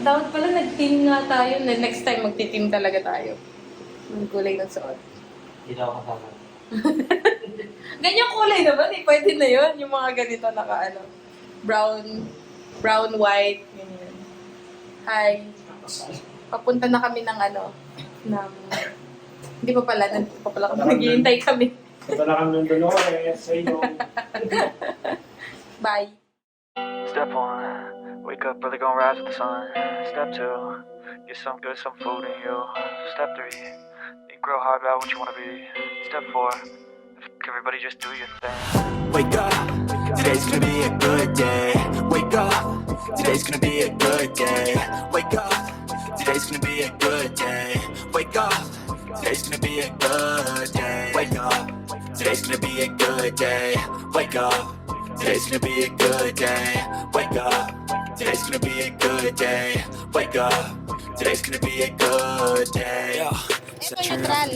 Dapat pala nag-team nga tayo. Next time magti-team talaga tayo. Ang kulay ng suot. Hindi na ako kasama. Ganyan kulay naman eh. Pwede na yun. Yung mga ganito naka ano. Brown, white. Ganyan. Hi. Papunta na kami ng ano. Hindi pa pala. Nandito pa pala kami. Naghihintay kami. Ito na kami ng Dolores sa inyo. Bye. Step 1, wake up early, gonna rise with the sun. Step 2, get some good, some food in you. Step 3, think real hard about what you wanna be. Step 4, everybody just do your thing. Wake up, today's gonna be a good day. Wake up, today's gonna be a good day. Wake up, today's gonna be a good day. Wake up, today's gonna be a good day. Wake up, today's gonna be a good day. Wake up. Today's gonna be a good day. Wake up. Today's gonna be a good day. Wake up. Today's gonna be a good day. Ito neutral.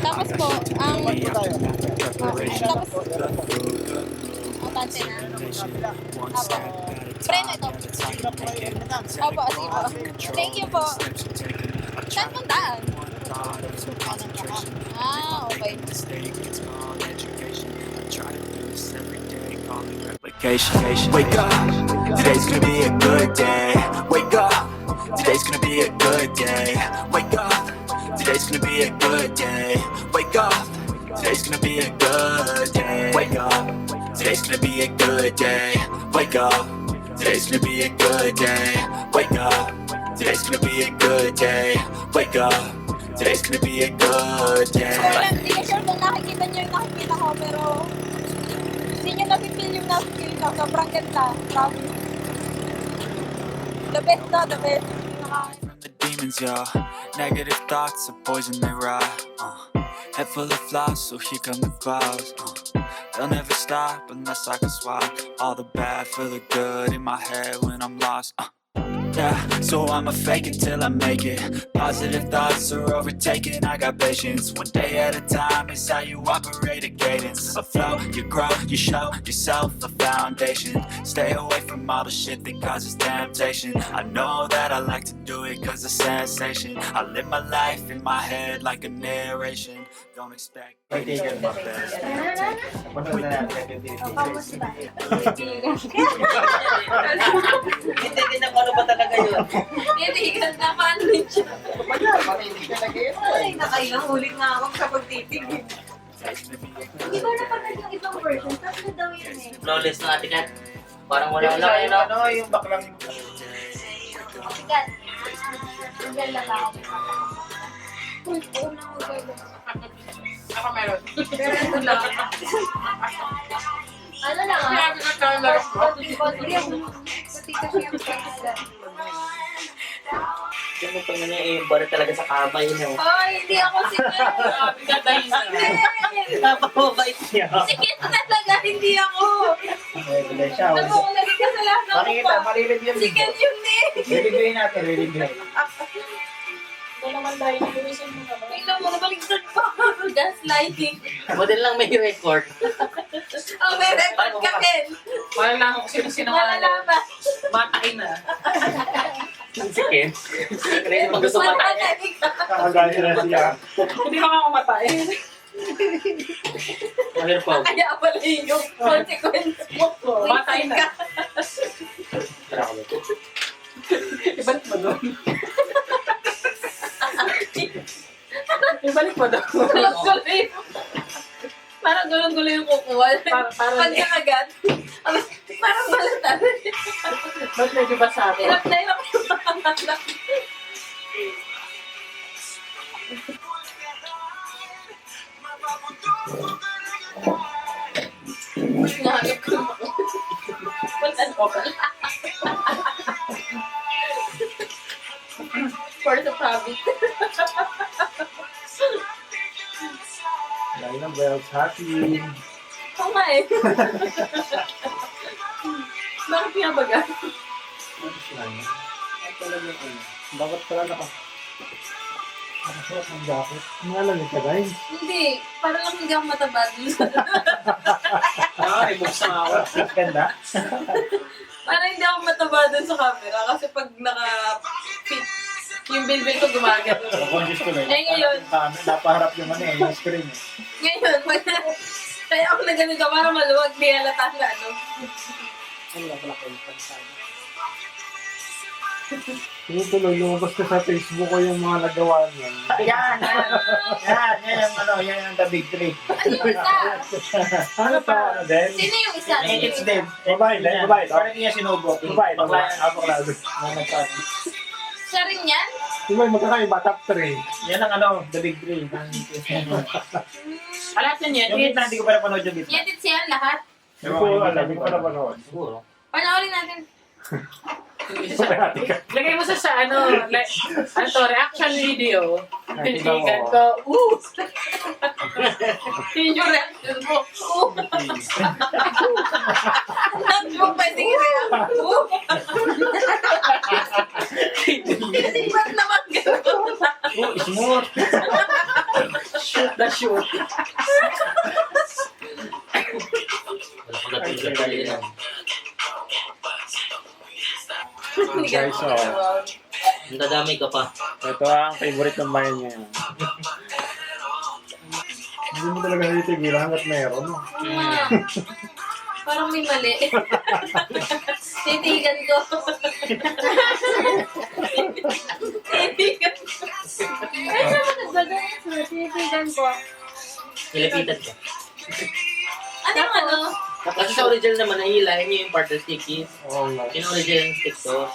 Tapos po, ang... Tapos... Abante na. Apo. Preno ito. Opo, sige po. Thank you po. Saan pong daan? Ah, okay. Wake up, today's gonna be a good day. Wake up, today's gonna be a good day. Wake up, today's gonna be a good day. Wake up, today's gonna be a good day. Wake up, today's gonna be a good day. Wake up, today's gonna be a good day. Wake up, today's gonna be a good day. Wake up, today's gonna be a good day. Hindi ko sure kung nakikita nyo yung nakikita ko, pero... Hindi nyo napipil yung napipil ko. Sobrang ganda. Promise. The best na, the best. From the demons, yeah. Negative thoughts are poison, they rot. Head full of flies, so here come the clouds. They'll never stop unless I can swap all the bad for the good in my head when I'm lost. Yeah, so I'ma fake it till I make it. Positive thoughts are overtaken, I got patience. One day at a time is how you operate a cadence. A flow, you grow, you show yourself a foundation. Stay away from all the shit that causes temptation. I know that I like to do it cause it's sensation. I live my life in my head like a narration. Don't expect Kaibigan mo, best. Punta na natin yung Hindi din ako ano ba talaga yun? Titigan na paano rin siya. Ay, nakailang ulit nga ako sa pagtitig. Hindi ba napanood yung ibang version? Tapos na daw yun eh. Flawless na ate Kat. Parang wala lang yun. Ano yung baklang... Sikat. Ang ganda ba ako? Ako meron. Pero ito lang. Ano lang ah? Pag-pag-pag-pag yung pag-pag. Yung pa yun yung bari talaga sa kamay niya. Ay, hindi ako sikat. Sabi ka tayo sa... Napakabait niya. Sikat talaga, hindi ako. Regular siya. Ano ko naging kasalanan ko Makikita, pa. marireview din. Sikat yun eh. Re-reviewin natin, re-review. Ito naman tayo. Lumisan mo naman. Tingnan mo, nabaliktad pa. Gaslighting. Model lang may record. Ang may record ka, Ken. Wala lang ako sino-sino ka. Malalaman. Matay na. Si Ken. Kaya pag gusto matay. Matanalig ka. Kakagaya na siya. Hindi ka nga kumatay. Mahirap pa. Kaya pala yung consequence mo. Matay na. Tara ko ba? Ibalik mo doon. Ibalik mo doon. Gulong-gulo yung... Parang gulong-gulo yung kukuha. Parang- Pag nakagat. Parang balatan. Ba't medyo basa ako? Hirap na hirap yung pangalan. Nahanap ko yung wala ko pala. Force of habit. Lagi ng bells, happy. Oo nga eh. Bakit pinabaga? Bakit pala nakasuot ng jacket? Malamig ka guys. Hindi. Para lang hindi ako mataba. Ah, ibuksan ako. Ganda. Para hindi ako mataba dun sa camera kasi pag naka-fit, yung bilbil ko gumagano. Conscious ko lang. Eh, ngayon. Napaharap yung ano eh, yung screen eh. Ngayon, kaya ako na ganito para maluwag, di halata na ano. Tuloy, lumabas ka sa Facebook ko yung mga nagawa niya. Yan yung ano, yan yung the big three. Ano yung isa? Ano pa? Ano din? Sino yung isa? It's them. Babae, babae. Parang niya sinubo. Babae, Bakla. babae. Siya rin yan? Diba, magkakaiba, top 3. Yan ang ano, the big three. Lahat yan yan. Yung gitna, hindi ko pa napanood yung gitna. Edit siya lahat. Hindi ko alam, hindi ko alam ano. Siguro. Panoorin natin. Lagay mo sa ano, like, ano to, reaction video. Nakikita Titigan mo. ko, Yun yung reaction mo. Hindi mo pwedeng i-react. Kasi ba't naman gano'n? Oh, smooth. shoot the shoot. Wala ko natin tayo yan. Guys, Nadamay ka pa. ito ang favorite ng bayan niya. Hindi mo talaga natitigil hanggat meron. No? Parang may mali. Titigan ko. Titigan ko. Ay, naman nagdadaan. Titigan ko. Nilapitan ka. Ano yung ano? Kasi sa original naman, nahihilahin niyo yung part ng sticky. Oo nga. Yung original ng stick to.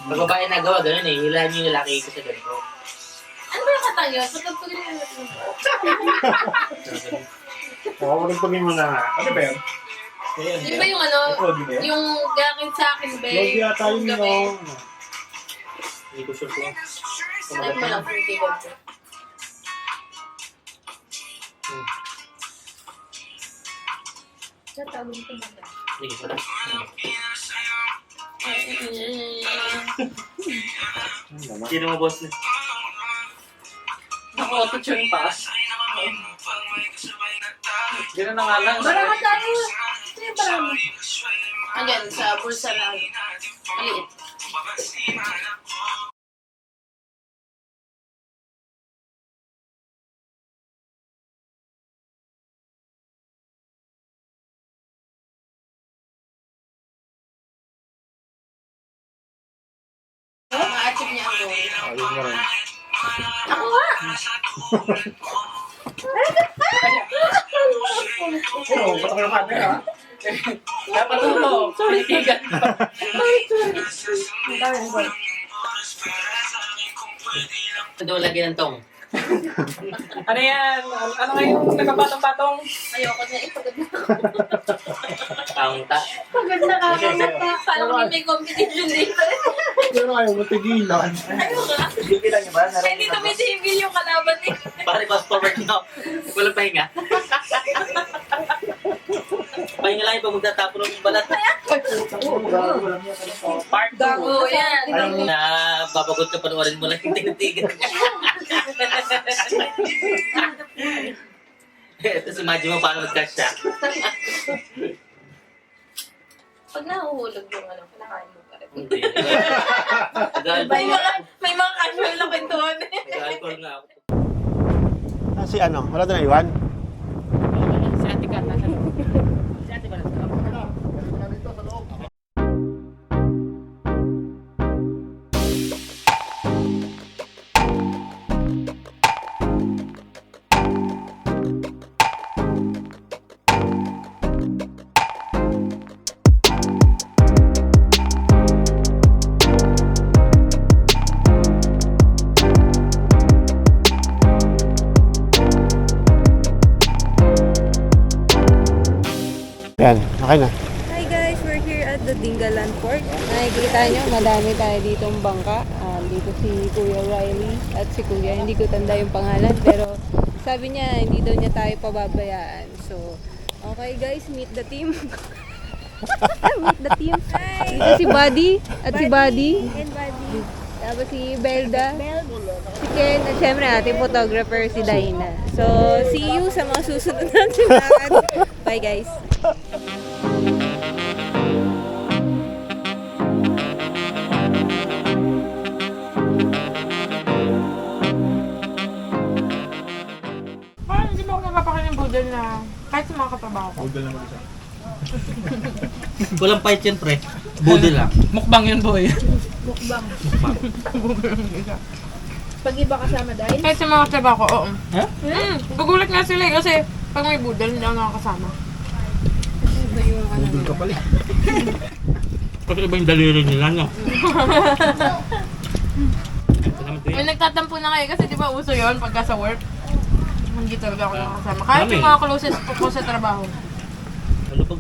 Pag babae nagawa, gano'n eh. Hilahin niyo yung lalaki ko sa ganito. Ano ba yung katang yun? Pagpagpagin mo natin. Oo, magpagin mo na nga. Ano ba yun? Yun ba yung ano? Yung gakit sa akin, be? Log yata yun gabi. yung... Hindi ko sure kung... Type mo lang kung titigan ko. Tatawag ko ba? Hindi ko lang. Sino mo boss niya? Naka-auto-tune pa. Ganun na nga lang. Marama tayo. Ito yung marama. Andyan, sa bulsa na maliit. Ma-achieve niya ako. Ayun nga rin. Ako nga! Oo, ba't ako yung camera? Dapat ito, titigan ko. Ito lagyan ng tong. Ano yan? Ano nga yung nagkapatong-patong? Ayoko na ipagod na. Kaunta. Pagod na kakamata. Parang may competition dito. Pero ayaw mo tigilan. Ayoko nga. Tigilan niyo ba? Hindi tumitigil yung kalaban eh. Pare, fast forward na. Walang pahinga. Pahinga lang yung pag magtatapon ng balat. Part 2. Gago yan. Ayun na, babagot ka, panoorin mo lang yung tinitigan. Tapos imagine mo paano mag-cash siya. Pag nahuhulog yung ano, kinakain mo pa rin. Hindi. May mga casual na kwentuhan eh. Nag-alcohol nga ako. Si ano, wala na iwan? Si Ate Kat, nasa loob. Si ate ba nasa loob? Yan, okay na. Hi guys, we're here at the Dingalan Port. Nakikita nyo, madami tayo ditong bangka. Dito si Kuya Riley at si Kuya. Hindi ko tanda yung pangalan, pero sabi niya, hindi daw niya tayo pababayaan. So, okay guys, meet the team. Meet the team. Hi! Dito si Buddy at si Buddy. And Buddy. Tapos si Belda, si Ken, at syempre ating photographer si Daina. So, see you sa mga susunod natin lakad. Bye guys! trabaho ko. Google naman isa. Walang fight yan, pre. Budol lang. Mukbang yun, boy. Mukbang. Pag iba kasama dahil. Kahit sa mga trabaho ko, oo. Ha? Gugulat nga sila eh, kasi pag may budol, hindi ako nakakasama. Iba yung ano. Google ka pala. Kasi iba yung daliri nila, no? May nagtatampo na kayo kasi di ba uso yun pagka sa work. Hindi talaga ako nakakasama. Kahit Dami. yung mga closest ko sa trabaho. Ano pag...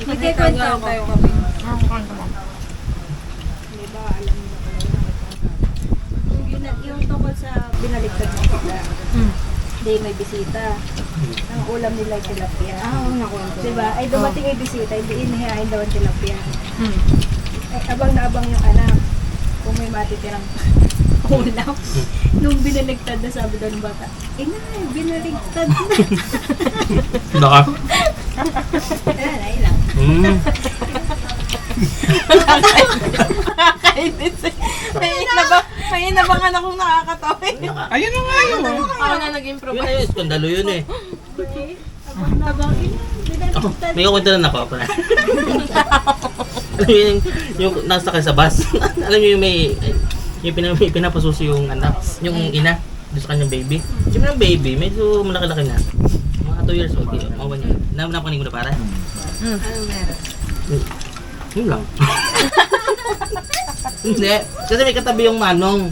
Nagkikwento tayo kami. Yung tungkol sa binaligtad ng isda. Hindi may bisita. Ang ulam nila ay tilapia. Oo, nakwento. Diba? Ay dumating ay bisita, hindi inihain daw ang tilapia. Ay abang na abang yung anak. Kung may matitirang ulam. Nung binaligtad na sabi daw ng bata, inay, binaligtad na. Naka. Ayan, ay lang. Nakakainis eh. May inabang anak kong nakakatawa eh. Ayun na nga yun. Ako na Yun nag-improvise. na yun, skandalo yun eh. Abang na abang, inay, Oh, binaligtad. may kukwento na ako. Alam mo yung nasa kayo sa bus. Alam mo yung may pinapasuso yung anak, yung ina, doon sa kanyang baby. Siyempre yung baby, medyo malaki-laki na. Mga 2 years old, mga 1 year. Napanin ko na para. Ano meron? Yun lang. Hindi. Kasi may katabi yung manong.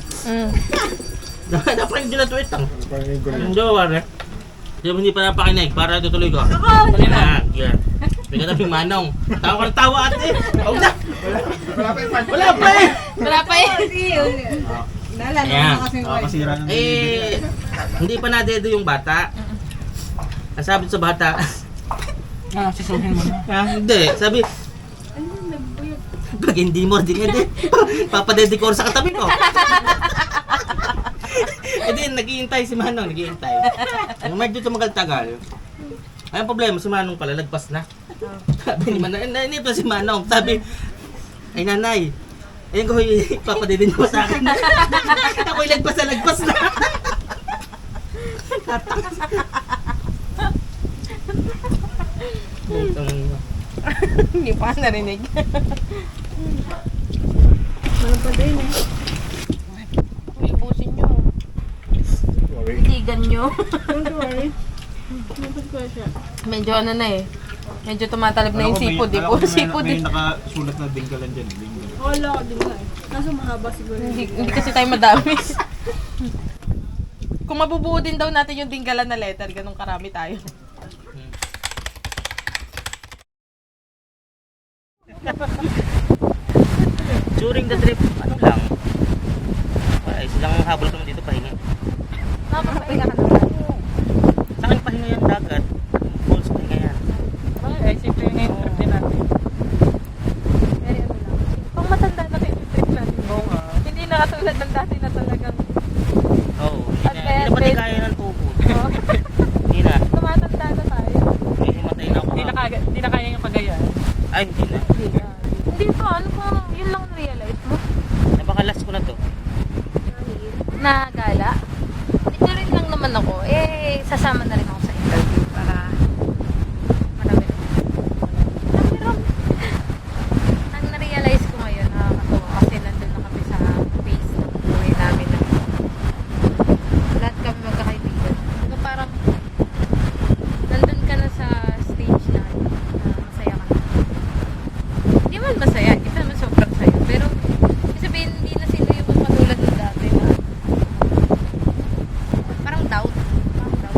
Napakinig din na tweet lang. Parang yung gulo. Yung jowa pare. Hindi pa napakinig para tutuloy ko. Yeah. May katabi yung manong. Tawa ka ng tawa ate. Huwag na. Wala pa yung fan. Wala pa eh. Wala pa eh. Naalala Ayan. mo kasi Nakakasira ng Eh, hindi pa nadedo yung bata. Ang sabi sa bata, Sisuhin mo na. hindi. Sabi, pag hindi mo, hindi. Papadedicor sa katabi ko. E din, naghihintay si Manong, naghihintay. Yung medyo tumagal-tagal. Ay, ang problema, si Manong pala, lagpas na. Sabi ni Manong, nainip na si Manong. Sabi, ay nanay, ayun ko, papadedin mo sa akin. Ako'y lagpas na. Hindi pa narinig. Meron pa din eh. Ubusin nyo. Itigan nyo. Don't worry. Mabot ko siya. Medyo ano na eh. Medyo tumatalab na yung sipod eh. Puro sipod eh. May nakasulat na dinggalan dyan. Dinggalan. Wala ko din nga eh. Kaso mahaba siguro. Hindi kasi tayo madami. Kung mabubuo din daw natin yung dinggalan na letter, ganun karami tayo. During the trip, ano lang. Ay, silang habol kami dito, pahinga. Nakapagpahinga ka naman. Sa akin, pahinga yan, dagat. Falls, pahinga yan. Ay, simple yung trip din natin. Very ano lang. Pang matanda na kayo yung trip natin. Oo nga. Hindi na katulad ng dati na talagang Oo, hindi na pati kaya ng tubo. Hindi na. tumatanda na tayo. May himatay na ako. Hindi na kaya yung pagaya. Ay, hindi na. Hindi to, ano kung yun lang na-realize mo? Napakalas ko na to. Na gala? Hindi rin lang naman ako. Eh, sasama na rin ako sa interview para marami. Pero, ang na-realize ko ngayon, nakakatawa kasi nandun na kami sa phase ng buhay namin. Lahat kami magkakaibigan. Kung parang, nandun ka na sa stage na masaya ka na. Hindi man masaya, hindi naman sobrang saya. Pero, ibig sabihin, hindi na sila yung katulad ng dati na parang doubt.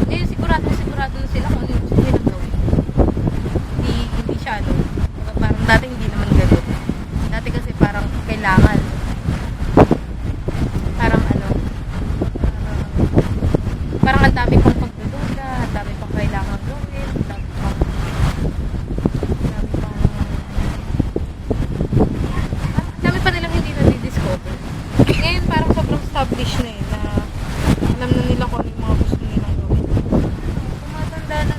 Ngayon, sigurado na sila kung ano yung gusto nilang gawin. Hindi siya, ano, parang dati hindi naman ganun. Dati kasi parang kailangan. Parang ano, parang ang dami pang pagdududa, ang dami pang kailangan gawin, ang dami pang dami pa nilang hindi na-discover. Ngayon parang sobrang established na eh, na alam na nila kung ano yung mga gusto nilang gawin. Tumatanda na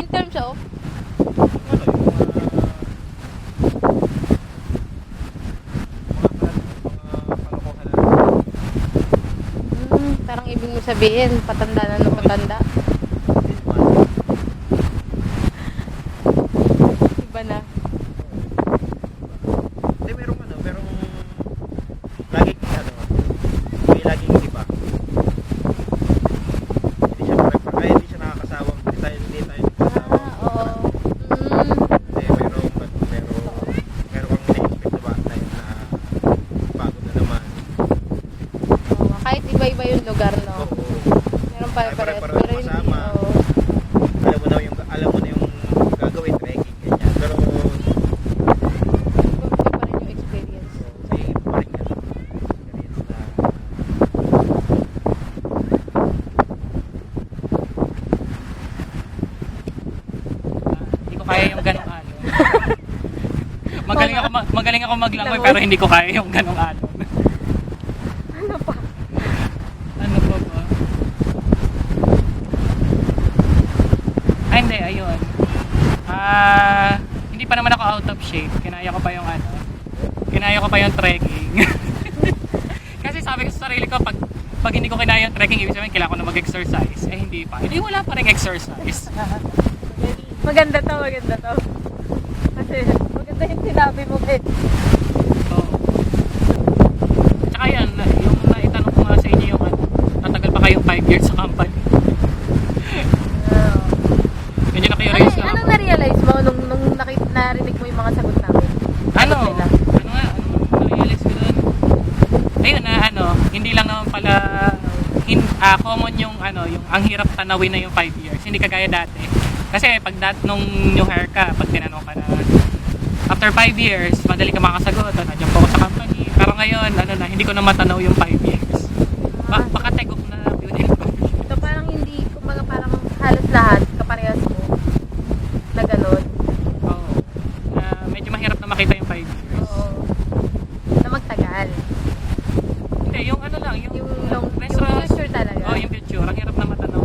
in terms of? Ano yung mga kalokohan na Parang ibig mo sabihin, patanda na ng patanda. Iba na. Hindi, merong laging may laging iba. Hindi siya nakakasawang, hindi tayo nakakasawang. Oo. Hindi, merong kang na-expect na ba tayo na bago na naman. Oo, kahit iba-iba yung lugar, no? Oo. Meron pare-pares. Pare-pares Pero hindi, masama. oo. Alam mo na yung gagawin, trekking, ganyan. Pero, Iba pa rin yung experience. may pa rin yan. Experience na, Hindi ko kaya yung ganong alon. Magaling ako maglangoy pero hindi ko kaya yung ganong alon. Ano pa? Ano pa ba? Ay, hindi, ayun. Hindi pa naman ako out of shape. Kinaya ko pa yung trekking. Kasi sabi ko sa sarili ko, pag hindi ko kinaya yung trekking, ibig sabihin kailangan ko na mag-exercise. Eh, hindi pa. Hindi, wala pa rin exercise. Maganda to. Kasi maganda yung sinabi mo, eh. So, tsaka yan, yung naitanong ko nga sa inyo yung tatagal pa kayong 5 years sa company. Medyo na-curious lang Anong ako. na-realize mo nung narinig mo yung mga sagot namin? Ano? Sagot nila? Ano nga? Ano na-realize ko doon? Ayun na, hindi lang naman pala common yung ang hirap tanawin na yung 5 years. Hindi kagaya dati. Kasi nung new hire ka, pag tinanong ka na after 5 years, madali ka makasagot. Nandiyan po ako sa company. Pero ngayon, hindi ko na matanaw yung 5 years. Baka tegok na yun. So parang hindi, kumbaga parang halos lahat kaparehas mo na ganun. Oo. Medyo mahirap na makita yung 5 years. Oo. Na magtagal. Hindi, yung lang, Yung long, yung restaurant. future talaga. Oh, yung future. Ang hirap na matanaw.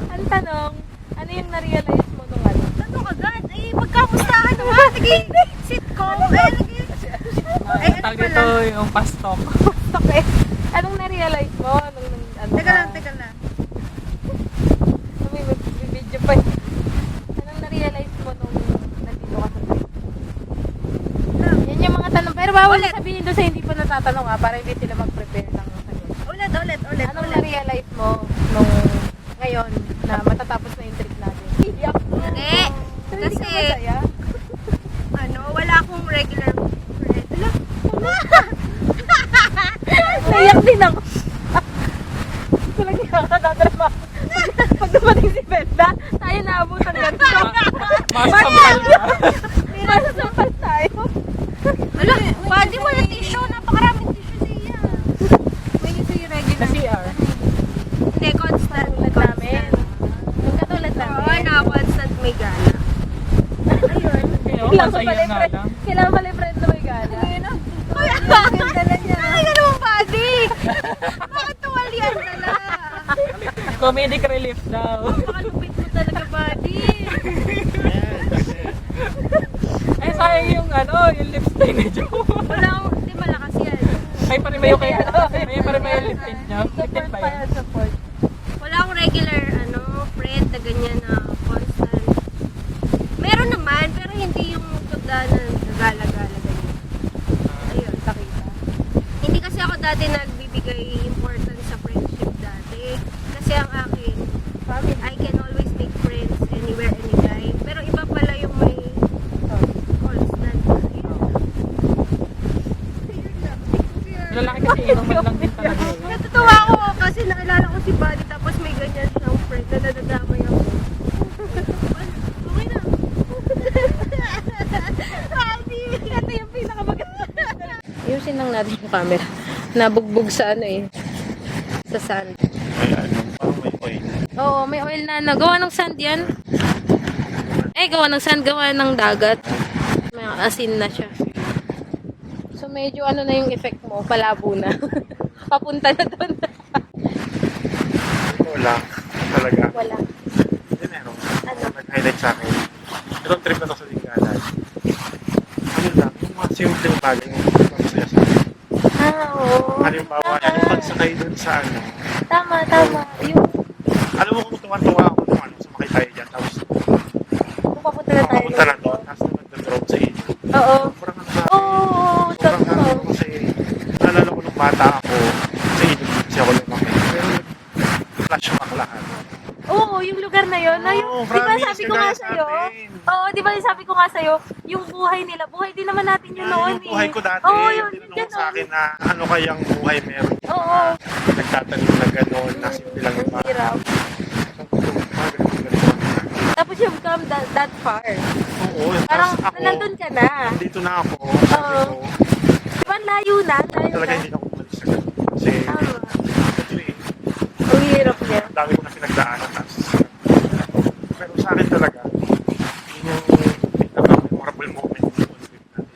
Ang tanong, ano yung na-realize mo nung ano? Tanong agad. Ay, magkamustahan mo. Sitcom. Ay, ano Tawag pala? dito yung pastok. Okay. Anong na-realize mo nung ano? Teka lang. May video pa. Anong na-realize mo nung nandito ka sa trip? Yan yung mga tanong. Pero bawal na sabihin doon sa hindi pa natatanong para hindi sila mag-prepare ng sagot. Ulit. Anong na-realize mo nung ngayon na matatapos na yung trip natin? Iyak. Hindi. Hindi ka Kasi, masaya? wala akong regular friend. Naiyak din ako. Talagang nakakatadrama. Pag dumating si Benda, tayo naabutan ganito. Masasampal ka. Masasampal tayo. Ala, pwede mo yung tissue. Napakaraming tissue siya. May ito yung regular. Sa CR. Hindi, constant. Katulad namin. Yung katulad Oo, namin. constant may gana. Ayun. Kailangan Masaya pala nga lang. Kailangan pala yung friend na may gana. Ay, ang ganda na niya. Ay, ganun body. Bakit tuwalian na lang? Comedic relief daw. Makalupit mo talaga, body. Eh, sayang yung yung lipstick ni Joe. Wala akong, di malakas yan. Ay, parimayo kaya. May parimayo yung lipstick niya. Lipstick ba yun? Support. Wala akong regular, friend na ganyan na constant. Meron naman, pero hindi yung tugda na nagala-gala ganyan. Ayun. Nakita. Hindi kasi ako dati nagbibigay importance sa friendship dati. Kasi ang akin, I can always make friends anywhere, anytime. Pero iba pala yung may constant. Lalaki kasi inuman lang din talaga. Natutuwa ako kasi nakilala ko si Buddy tapos may ganyan siyang friend na nadadamay ako. Okay na. Buddy! Ito yung pinakamaganda. Ayusin lang natin yung camera. Nabugbog sa sa sand. Oo, may oil na gawa ng sand yan. Gawa ng sand, gawa ng dagat. May asin na siya. So medyo na yung effect mo, palabo na. Papunta na doon. Wala. Talaga. Wala. simpleng bagay yung masaya sa akin. Oo. Halimbawa, yung pagsakay dun sa ano, Tama, tama. Yung alam mo kung tuwan-tuwa ako nung ano, sumakay tayo dyan, tapos kung papunta na tayo. papunta na doon, tapos naman nag-drop sa inyo. Oo. Sobrang ang happy. Oo, Sobrang totoo. happy ko kasi naalala ko nung bata ako, sa ilog kasi ako lumaki. Pero flashback lahat. Oo, yung lugar na yun. Na yung, Oo, di ba promise, sabi ko nga kagaya sa sa'yo? atin. Oo, di ba sabi ko nga sa'yo, yung buhay nila, buhay din naman natin yun noon Yung buhay ko dati, Oo, yun, tinanong sa akin na ano kayang buhay meron. Oo. Nagtatanim na gano'n, na simple lang yung Ang bahay. hirap. Tapos you've come that far. Oo, Parang tapos ako, nandun ka na. nandito na ako, sabi Oo. ko, Di ba layo na? Layo talaga na. hindi na ako umalis sa ganun. Kasi, Tama. actually, Ang hirap niya. ang dami ko na pinagdaanan. Pero sa akin talaga, yun yung pinaka-memorable moment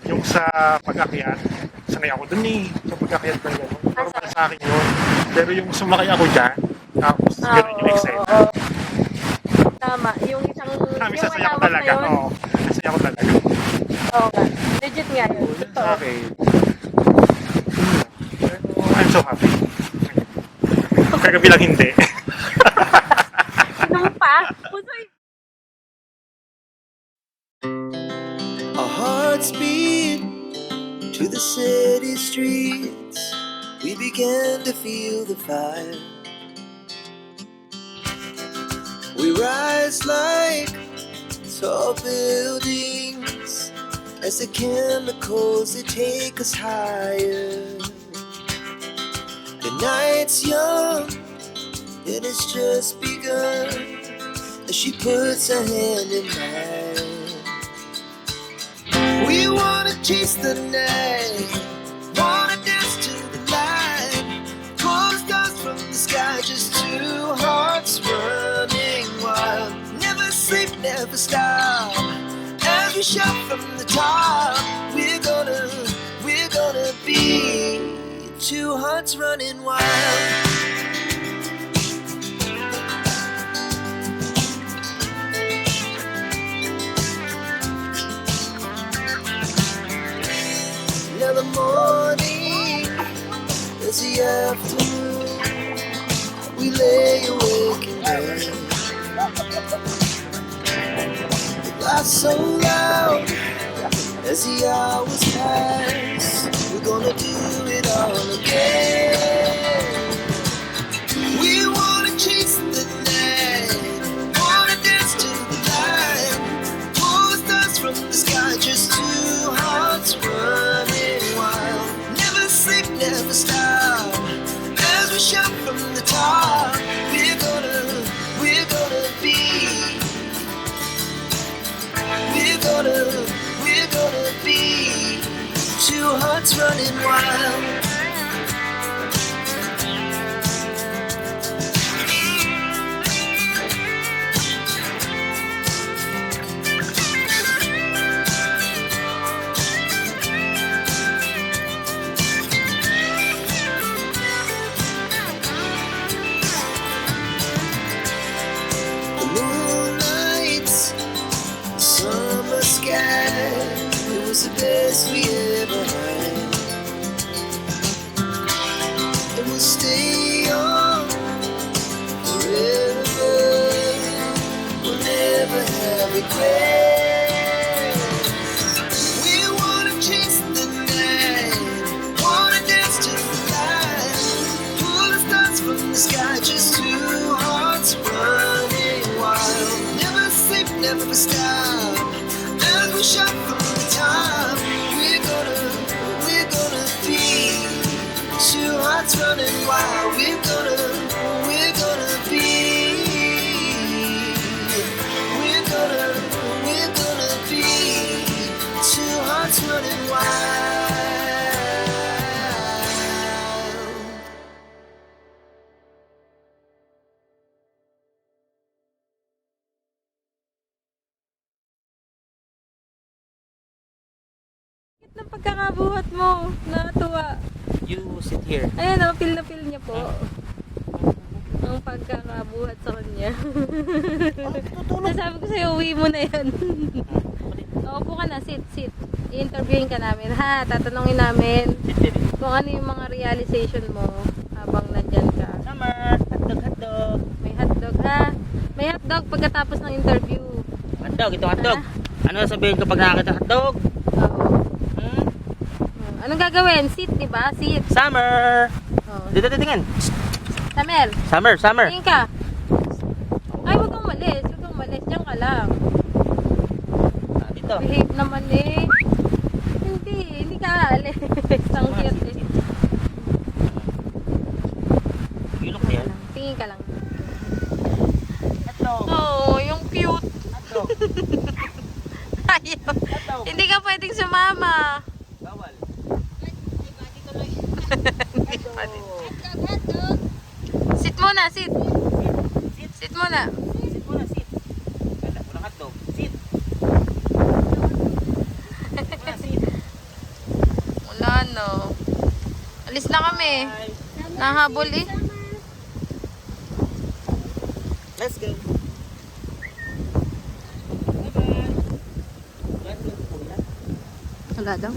yung sa pag-akyat. Sanay ako dun sa pag-akyat ng gano'n. Normal sa akin yun. Pero yung sumakay ako dyan, tapos gano'n yung excitement. Oo. Tama. Yung isang... Promise, yung sasaya ko malawak na talaga. yun. Oo, sasaya ko talaga. Oo ka. Legit nga yun. Yun sa Totoo. akin. Pero I'm so happy. Kagabi lang hindi. Nung pa? Pusoy. Our hearts beat to the city streets. We began to feel the fire. We rise like tall buildings as the chemicals they take us higher. The night's young and it's just begun as she puts her hand in mine. We wanna chase the night, wanna dance to the light, pull the stars from the sky, just two hearts running wild. Never sleep, never stop, as we shout from the top. We're gonna be two hearts running wild. Now the morning is the afternoon. We lay awake in bed. The laughs so loud as the hours pass. We're gonna do it all again. We wanna chase the night, wanna dance to the light, pull the stars from the sky, just two hearts running wild. Never sleep, never stop, as we shout from the top. We're gonna be two hearts running wild. The moonlights, the summer sky, it was the best we ever had. And we'll stay on forever. We'll never have regrets. We wanna chase the night, wanna dance to the light, pull the stars from the sky, just two hearts running wild. Never sleep, never stop, as we shout from the top. We're gonna be two hearts running wild. We're gonna be two hearts running wild. Ng pagkakabuhat mo, natuwa. You sit here. Ayan o, feel na feel niya po. Ang pagkakabuhat sa kanya. Sabi ko sa'yo, uwi mo na yan. Opo ka na, sit. I-interviewin ka namin, ha? Tatanungin namin kung ano yung mga realization mo habang nandyan ka. Summer, hotdog. May hotdog, ha? May hotdog pagkatapos ng interview. Hotdog, ito hotdog. Ano sabihin ko pag nakakita ng hotdog? Oo. Hmm? Anong gagawin? Sit, di ba? Sit. Summer! Oo. Dito titingin. Samer, Summer. tingin ka. Ay, huwag kang malis. Diyan ka lang. Ah, dito. Behave naman eh. Hindi ka aalis. Ang cute eh. You look here. Tingin ka lang. Hotdog. Oh, yung cute. Hotdog. Ayaw. Hindi ka pwedeng sumama. Bawal. Sit muna, sit. Sit muna. Sit muna, sit. Kala ko ng hotdog. Sit. Muna, sit. Wala no. Alis na kami. Nahabol eh. Let's go. Wala daw.